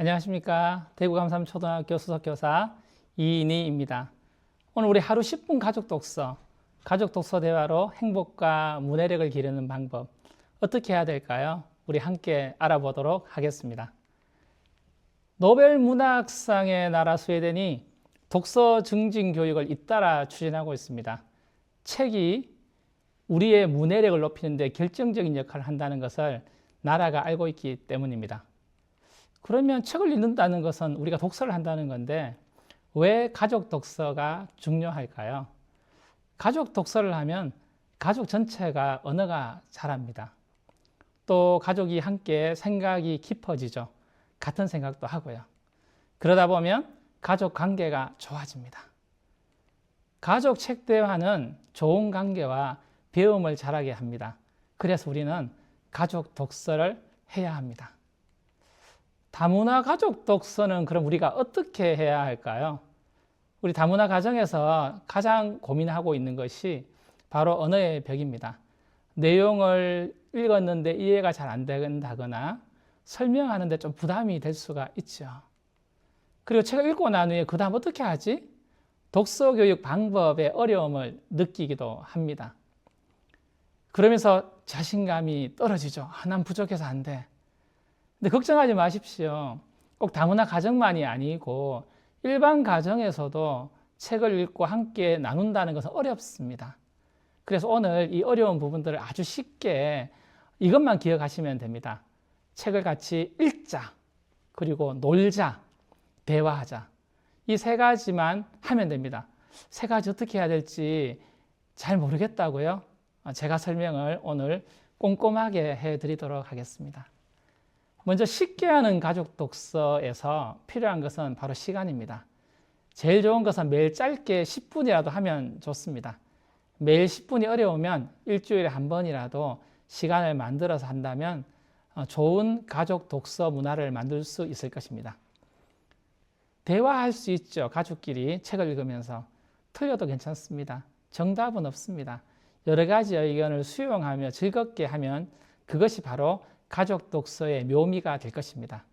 안녕하십니까. 대구 감삼초등학교 수석교사 이인희입니다. 오늘 우리 하루 10분 가족 독서 대화로 행복과 문해력을 기르는 방법 어떻게 해야 될까요? 우리 함께 알아보도록 하겠습니다. 노벨 문학상의 나라 스웨덴이 독서 증진 교육을 잇따라 추진하고 있습니다. 책이 우리의 문해력을 높이는 데 결정적인 역할을 한다는 것을 나라가 알고 있기 때문입니다. 그러면 책을 읽는다는 것은 우리가 독서를 한다는 건데 왜 가족 독서가 중요할까요? 가족 독서를 하면 가족 전체가 언어가 자랍니다. 또 가족이 함께 생각이 깊어지죠. 같은 생각도 하고요. 그러다 보면 가족 관계가 좋아집니다. 가족 책 대화는 좋은 관계와 배움을 자라게 합니다. 그래서 우리는 가족 독서를 해야 합니다. 다문화 가족 독서는 그럼 우리가 어떻게 해야 할까요? 우리 다문화 가정에서 가장 고민하고 있는 것이 바로 언어의 벽입니다. 내용을 읽었는데 이해가 잘 안 된다거나 설명하는데 좀 부담이 될 수가 있죠. 그리고 책을 읽고 난 후에 그 다음 어떻게 하지? 독서 교육 방법의 어려움을 느끼기도 합니다. 그러면서 자신감이 떨어지죠. 난 부족해서 안 돼. 근데 걱정하지 마십시오. 꼭 다문화 가정만이 아니고 일반 가정에서도 책을 읽고 함께 나눈다는 것은 어렵습니다. 그래서 오늘 이 어려운 부분들을 아주 쉽게 이것만 기억하시면 됩니다. 책을 같이 읽자, 그리고 놀자, 대화하자. 이 세 가지만 하면 됩니다. 세 가지 어떻게 해야 될지 잘 모르겠다고요? 제가 설명을 오늘 꼼꼼하게 해드리도록 하겠습니다. 먼저 쉽게 하는 가족 독서에서 필요한 것은 바로 시간입니다. 제일 좋은 것은 매일 짧게 10분이라도 하면 좋습니다. 매일 10분이 어려우면 일주일에 한 번이라도 시간을 만들어서 한다면 좋은 가족 독서 문화를 만들 수 있을 것입니다. 대화할 수 있죠. 가족끼리 책을 읽으면서. 틀려도 괜찮습니다. 정답은 없습니다. 여러 가지 의견을 수용하며 즐겁게 하면 그것이 바로 가족 독서의 묘미가 될 것입니다.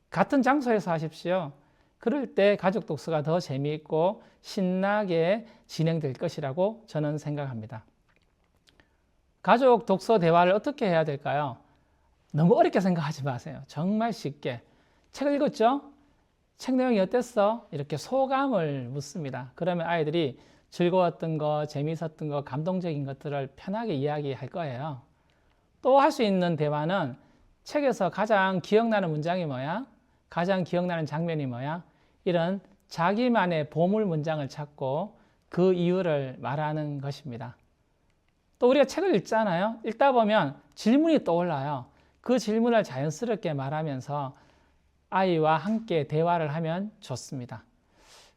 같은 장소에서 하십시오. 그럴 때 가족 독서가 더 재미있고 신나게 진행될 것이라고 저는 생각합니다. 가족 독서 대화를 어떻게 해야 될까요? 너무 어렵게 생각하지 마세요. 정말 쉽게. 책을 읽었죠? 책 내용이 어땠어? 이렇게 소감을 묻습니다. 그러면 아이들이 즐거웠던 거, 재미있었던 거, 감동적인 것들을 편하게 이야기할 거예요. 또 할 수 있는 대화는 책에서 가장 기억나는 문장이 뭐야? 가장 기억나는 장면이 뭐야? 이런 자기만의 보물 문장을 찾고 그 이유를 말하는 것입니다. 또 우리가 책을 읽잖아요. 읽다 보면 질문이 떠올라요. 그 질문을 자연스럽게 말하면서 아이와 함께 대화를 하면 좋습니다.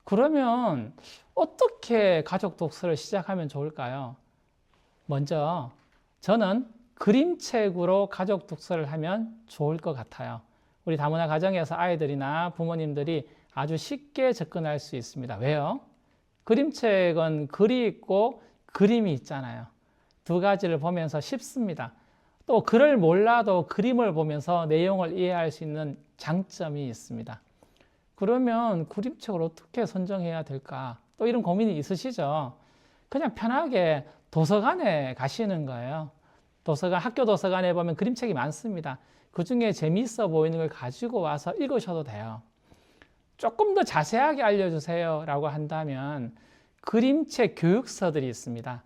그러면 어떻게 가족 독서를 시작하면 좋을까요? 먼저 저는 그림책으로 가족 독서를 하면 좋을 것 같아요. 우리 다문화 가정에서 아이들이나 부모님들이 아주 쉽게 접근할 수 있습니다. 왜요? 그림책은 글이 있고 그림이 있잖아요. 두 가지를 보면서 쉽습니다. 또 글을 몰라도 그림을 보면서 내용을 이해할 수 있는 장점이 있습니다. 그러면 그림책을 어떻게 선정해야 될까? 또 이런 고민이 있으시죠? 그냥 편하게 도서관에 가시는 거예요. 학교 도서관에 보면 그림책이 많습니다. 그 중에 재미있어 보이는 걸 가지고 와서 읽으셔도 돼요. 조금 더 자세하게 알려주세요 라고 한다면 그림책 교육서들이 있습니다.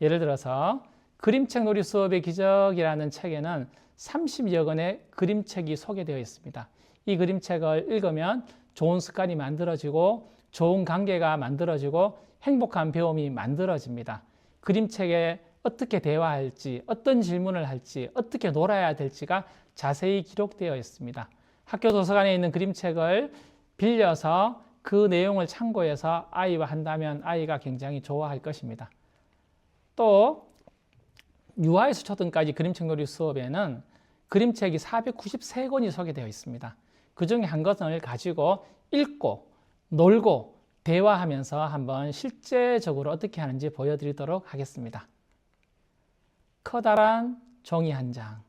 예를 들어서 그림책 놀이 수업의 기적이라는 책에는 30여 권의 그림책이 소개되어 있습니다. 이 그림책을 읽으면 좋은 습관이 만들어지고 좋은 관계가 만들어지고 행복한 배움이 만들어집니다. 그림책에 어떻게 대화할지, 어떤 질문을 할지, 어떻게 놀아야 될지가 자세히 기록되어 있습니다. 학교 도서관에 있는 그림책을 빌려서 그 내용을 참고해서 아이와 한다면 아이가 굉장히 좋아할 것입니다. 또 유아에서 초등까지 그림책 놀이 수업에는 그림책이 493권이 소개되어 있습니다. 그 중에 한 권을 가지고 읽고 놀고 대화하면서 한번 실제적으로 어떻게 하는지 보여드리도록 하겠습니다. 커다란 종이 한 장,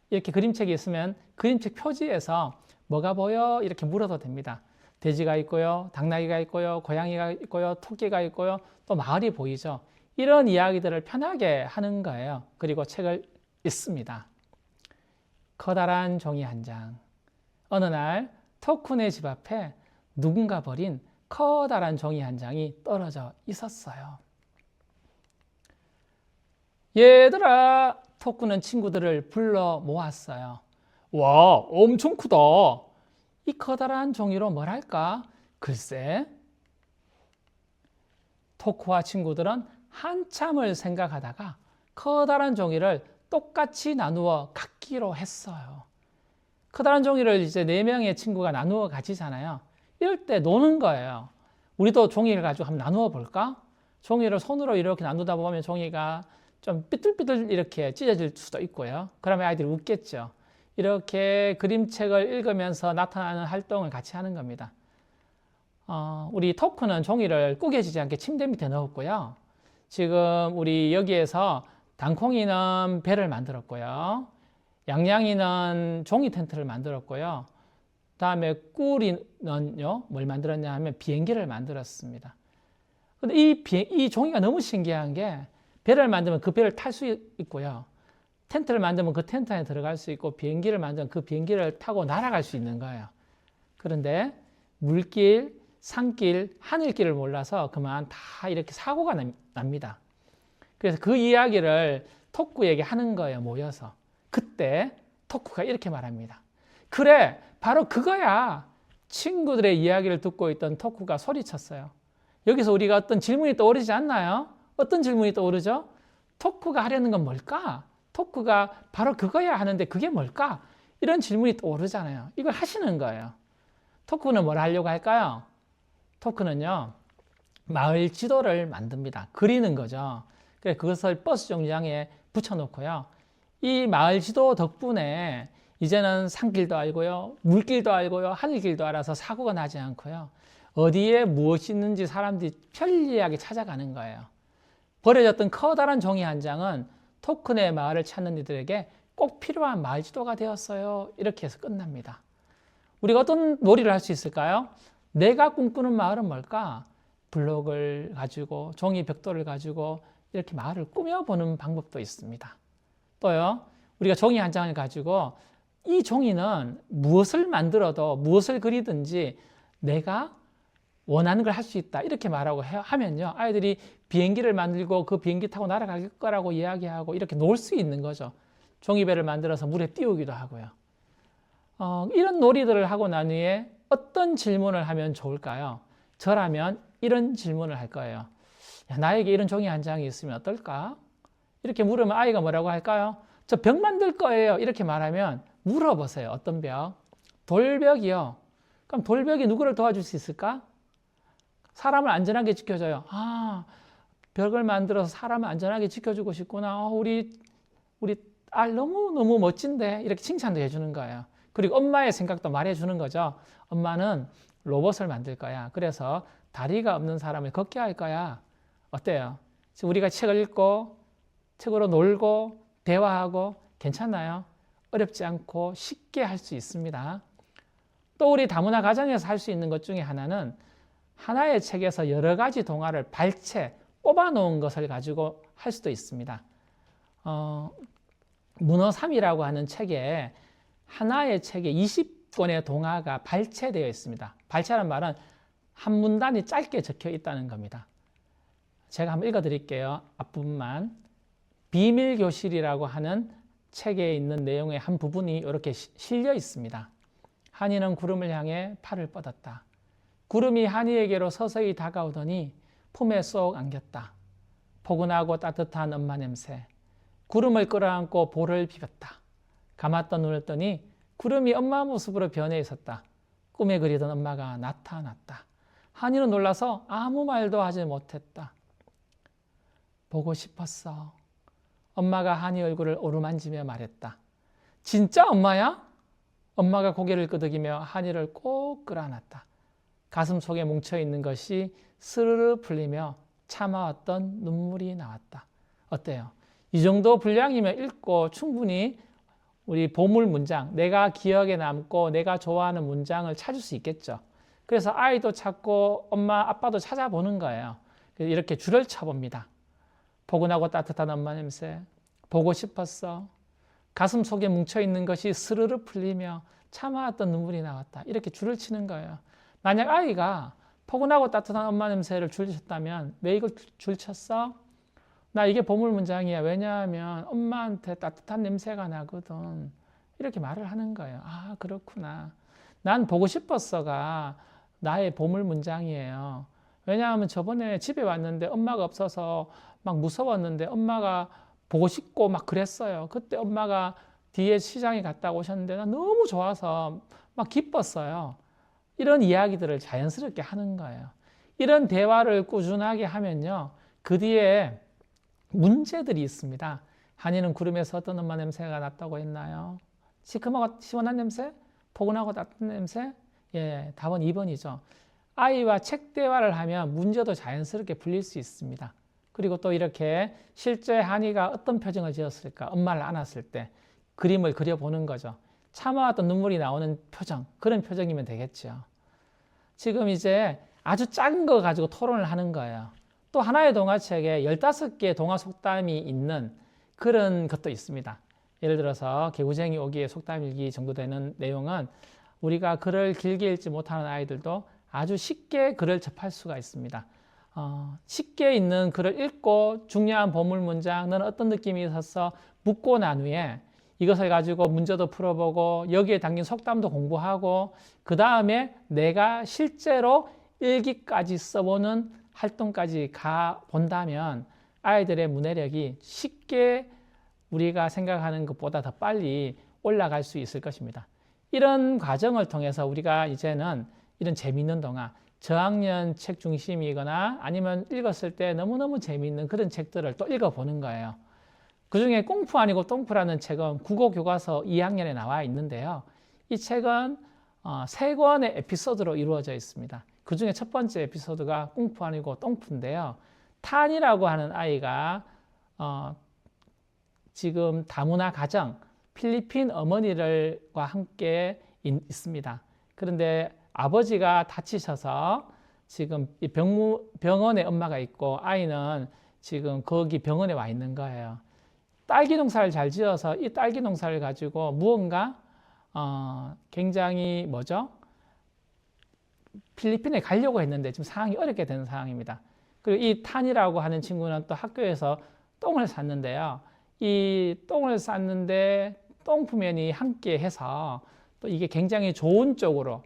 이렇게 그림책이 있으면 그림책 표지에서 뭐가 보여? 이렇게 물어도 됩니다. 돼지가 있고요, 당나귀가 있고요, 고양이가 있고요, 토끼가 있고요, 또 마을이 보이죠. 이런 이야기들을 편하게 하는 거예요. 그리고 책을 읽습니다. 커다란 종이 한 장. 어느 날 토쿤의 집 앞에 누군가 버린 커다란 종이 한 장이 떨어져 있었어요. 얘들아, 토쿤은 친구들을 불러 모았어요. 와, 엄청 크다. 이 커다란 종이로 뭘 할까? 글쎄. 토쿠와 친구들은 한참을 생각하다가 커다란 종이를 똑같이 나누어 갖기로 했어요. 커다란 종이를 이제 4명의 친구가 나누어 가지잖아요. 이럴 때 노는 거예요. 우리도 종이를 가지고 한번 나누어 볼까? 종이를 손으로 이렇게 나누다 보면 종이가 좀 삐뚤삐뚤 이렇게 찢어질 수도 있고요. 그러면 아이들이 웃겠죠. 이렇게 그림책을 읽으면서 나타나는 활동을 같이 하는 겁니다. 우리 토크는 종이를 구겨지지 않게 침대 밑에 넣었고요. 지금 우리 여기에서 당콩이는 배를 만들었고요. 양양이는 종이 텐트를 만들었고요. 다음에 꿀이는요, 뭘 만들었냐 하면 비행기를 만들었습니다. 근데 이 종이가 너무 신기한 게 배를 만들면 그 배를 탈 수 있고요. 텐트를 만들면 그 텐트 안에 들어갈 수 있고 비행기를 만들면 그 비행기를 타고 날아갈 수 있는 거예요. 그런데 물길, 산길, 하늘길을 몰라서 그만 다 이렇게 사고가 납니다. 그래서 그 이야기를 토쿠에게 하는 거예요, 모여서. 그때 토쿠가 이렇게 말합니다. 그래, 바로 그거야. 친구들의 이야기를 듣고 있던 토쿠가 소리쳤어요. 여기서 우리가 어떤 질문이 떠오르지 않나요? 어떤 질문이 떠오르죠? 토쿠가 하려는 건 뭘까? 토크가 바로 그거야 하는데 그게 뭘까? 이런 질문이 떠오르잖아요. 이걸 하시는 거예요. 토크는 뭘 하려고 할까요? 토크는요, 마을 지도를 만듭니다. 그리는 거죠. 그래서 그것을 버스 정류장에 붙여놓고요. 이 마을 지도 덕분에 이제는 산길도 알고요, 물길도 알고요, 하늘길도 알아서 사고가 나지 않고요. 어디에 무엇이 있는지 사람들이 편리하게 찾아가는 거예요. 버려졌던 커다란 종이 한 장은 토큰의 마을을 찾는 이들에게 꼭 필요한 마을 지도가 되었어요. 이렇게 해서 끝납니다. 우리가 어떤 놀이를 할 수 있을까요? 내가 꿈꾸는 마을은 뭘까? 블록을 가지고 종이 벽돌을 가지고 이렇게 마을을 꾸며보는 방법도 있습니다. 또요, 우리가 종이 한 장을 가지고 이 종이는 무엇을 만들어도 무엇을 그리든지 내가 원하는 걸 할 수 있다 이렇게 말하고 하면요, 아이들이 비행기를 만들고 그 비행기 타고 날아갈 거라고 이야기하고 이렇게 놀 수 있는 거죠. 종이배를 만들어서 물에 띄우기도 하고요. 이런 놀이들을 하고 난 후에 어떤 질문을 하면 좋을까요? 저라면 이런 질문을 할 거예요. 야, 나에게 이런 종이 한 장이 있으면 어떨까? 이렇게 물으면 아이가 뭐라고 할까요? 저 벽 만들 거예요. 이렇게 말하면 물어보세요. 어떤 벽? 돌벽이요. 그럼 돌벽이 누구를 도와줄 수 있을까? 사람을 안전하게 지켜줘요. 아, 벽을 만들어서 사람을 안전하게 지켜주고 싶구나. 우리 딸 너무 멋진데 이렇게 칭찬도 해주는 거예요. 그리고 엄마의 생각도 말해주는 거죠. 엄마는 로봇을 만들 거야. 그래서 다리가 없는 사람을 걷게 할 거야. 어때요? 지금 우리가 책을 읽고 책으로 놀고 대화하고 괜찮나요? 어렵지 않고 쉽게 할 수 있습니다. 또 우리 다문화 가정에서 할 수 있는 것 중에 하나는 하나의 책에서 여러 가지 동화를 발췌, 뽑아놓은 것을 가지고 할 수도 있습니다. 문어삼이라고 하는 책에 하나의 책에 20권의 동화가 발췌되어 있습니다. 발췌라는 말은 한 문단이 짧게 적혀 있다는 겁니다. 제가 한번 읽어드릴게요. 앞부분만. 비밀교실이라고 하는 책에 있는 내용의 한 부분이 이렇게 실려 있습니다. 한이는 구름을 향해 팔을 뻗었다. 구름이 한이에게로 서서히 다가오더니 품에 쏙 안겼다. 포근하고 따뜻한 엄마 냄새. 구름을 끌어안고 볼을 비볐다. 감았던 눈을 뜨니 구름이 엄마 모습으로 변해 있었다. 꿈에 그리던 엄마가 나타났다. 한이는 놀라서 아무 말도 하지 못했다. 보고 싶었어. 엄마가 한이 얼굴을 오르만지며 말했다. 진짜 엄마야? 엄마가 고개를 끄덕이며 한이를 꼭 끌어안았다. 가슴 속에 뭉쳐있는 것이 스르르 풀리며 참아왔던 눈물이 나왔다. 어때요? 이 정도 분량이면 읽고 충분히 우리 보물 문장, 내가 기억에 남고 내가 좋아하는 문장을 찾을 수 있겠죠. 그래서 아이도 찾고 엄마, 아빠도 찾아보는 거예요. 이렇게 줄을 쳐봅니다. 포근하고 따뜻한 엄마 냄새, 보고 싶었어. 가슴 속에 뭉쳐있는 것이 스르르 풀리며 참아왔던 눈물이 나왔다. 이렇게 줄을 치는 거예요. 만약 아이가 포근하고 따뜻한 엄마 냄새를 줄 쳤다면 왜 이걸 줄 쳤어? 나 이게 보물 문장이야. 왜냐하면 엄마한테 따뜻한 냄새가 나거든. 이렇게 말을 하는 거예요. 아, 그렇구나. 난 보고 싶었어가 나의 보물 문장이에요. 왜냐하면 저번에 집에 왔는데 엄마가 없어서 막 무서웠는데 엄마가 보고 싶고 막 그랬어요. 그때 엄마가 뒤에 시장에 갔다 오셨는데 난 너무 좋아서 막 기뻤어요. 이런 이야기들을 자연스럽게 하는 거예요. 이런 대화를 꾸준하게 하면요. 그 뒤에 문제들이 있습니다. 한이는 구름에서 어떤 엄마 냄새가 났다고 했나요? 시큼하고 시원한 냄새? 포근하고 따뜻한 냄새? 예, 답은 2번이죠. 아이와 책 대화를 하면 문제도 자연스럽게 풀릴 수 있습니다. 그리고 또 이렇게 실제 한이가 어떤 표정을 지었을까? 엄마를 안았을 때 그림을 그려보는 거죠. 참아왔던 눈물이 나오는 표정, 그런 표정이면 되겠죠. 지금 이제 아주 작은 거 가지고 토론을 하는 거예요. 또 하나의 동화책에 15개의 동화 속담이 있는 그런 것도 있습니다. 예를 들어서 개구쟁이 오기에 속담 일기 정도 되는 내용은 우리가 글을 길게 읽지 못하는 아이들도 아주 쉽게 글을 접할 수가 있습니다. 쉽게 있는 글을 읽고 중요한 보물 문장, 너는 어떤 느낌이 있었어? 묻고 난 후에 이것을 가지고 문제도 풀어보고 여기에 담긴 속담도 공부하고 그 다음에 내가 실제로 일기까지 써보는 활동까지 가본다면 아이들의 문해력이 쉽게 우리가 생각하는 것보다 더 빨리 올라갈 수 있을 것입니다. 이런 과정을 통해서 우리가 이제는 이런 재미있는 동화, 저학년 책 중심이거나 아니면 읽었을 때 너무너무 재미있는 그런 책들을 또 읽어보는 거예요. 그중에 꽁푸 아니고 똥푸라는 책은 국어교과서 2학년에 나와 있는데요. 이 책은 3권의 에피소드로 이루어져 있습니다. 그중에 첫 번째 에피소드가 꽁푸 아니고 똥푸인데요. 탄이라고 하는 아이가 지금 다문화 가정, 필리핀 어머니들과 함께 있습니다. 그런데 아버지가 다치셔서 지금 병원에 엄마가 있고 아이는 지금 거기 병원에 와 있는 거예요. 딸기 농사를 잘 지어서 이 딸기 농사를 가지고 무언가 굉장히 필리핀에 가려고 했는데 지금 상황이 어렵게 되는 상황입니다. 그리고 이 탄이라고 하는 친구는 또 학교에서 똥을 쌌는데요. 이 똥을 쌌는데 똥푸면이 함께 해서 또 이게 굉장히 좋은 쪽으로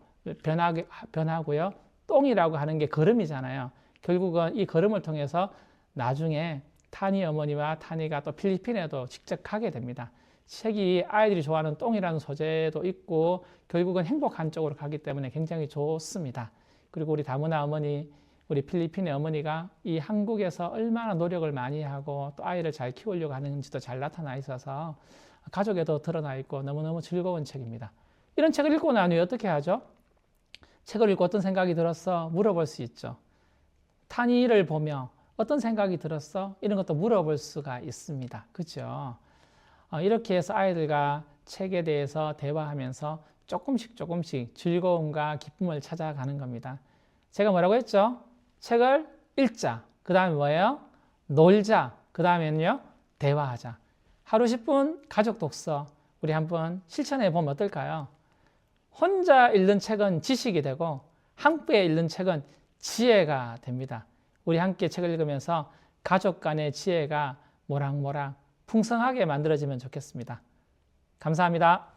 변하고요. 똥이라고 하는 게 거름이잖아요. 결국은 이 거름을 통해서 나중에 타니 어머니와 타니가 또 필리핀에도 직접 가게 됩니다. 책이 아이들이 좋아하는 똥이라는 소재도 있고 결국은 행복한 쪽으로 가기 때문에 굉장히 좋습니다. 그리고 우리 다문화 어머니, 우리 필리핀의 어머니가 이 한국에서 얼마나 노력을 많이 하고 또 아이를 잘 키우려고 하는지도 잘 나타나 있어서 가족에도 드러나 있고 너무너무 즐거운 책입니다. 이런 책을 읽고 난 후에 어떻게 하죠? 책을 읽고 어떤 생각이 들었어? 물어볼 수 있죠. 타니를 보며 어떤 생각이 들었어? 이런 것도 물어볼 수가 있습니다. 그렇죠? 이렇게 해서 아이들과 책에 대해서 대화하면서 조금씩 즐거움과 기쁨을 찾아가는 겁니다. 제가 뭐라고 했죠? 책을 읽자. 그 다음에 뭐예요? 놀자. 그 다음에는요? 대화하자. 하루 10분 가족 독서 우리 한번 실천해 보면 어떨까요? 혼자 읽는 책은 지식이 되고 함께 읽는 책은 지혜가 됩니다. 우리 함께 책을 읽으면서 가족 간의 지혜가 모락모락 풍성하게 만들어지면 좋겠습니다. 감사합니다.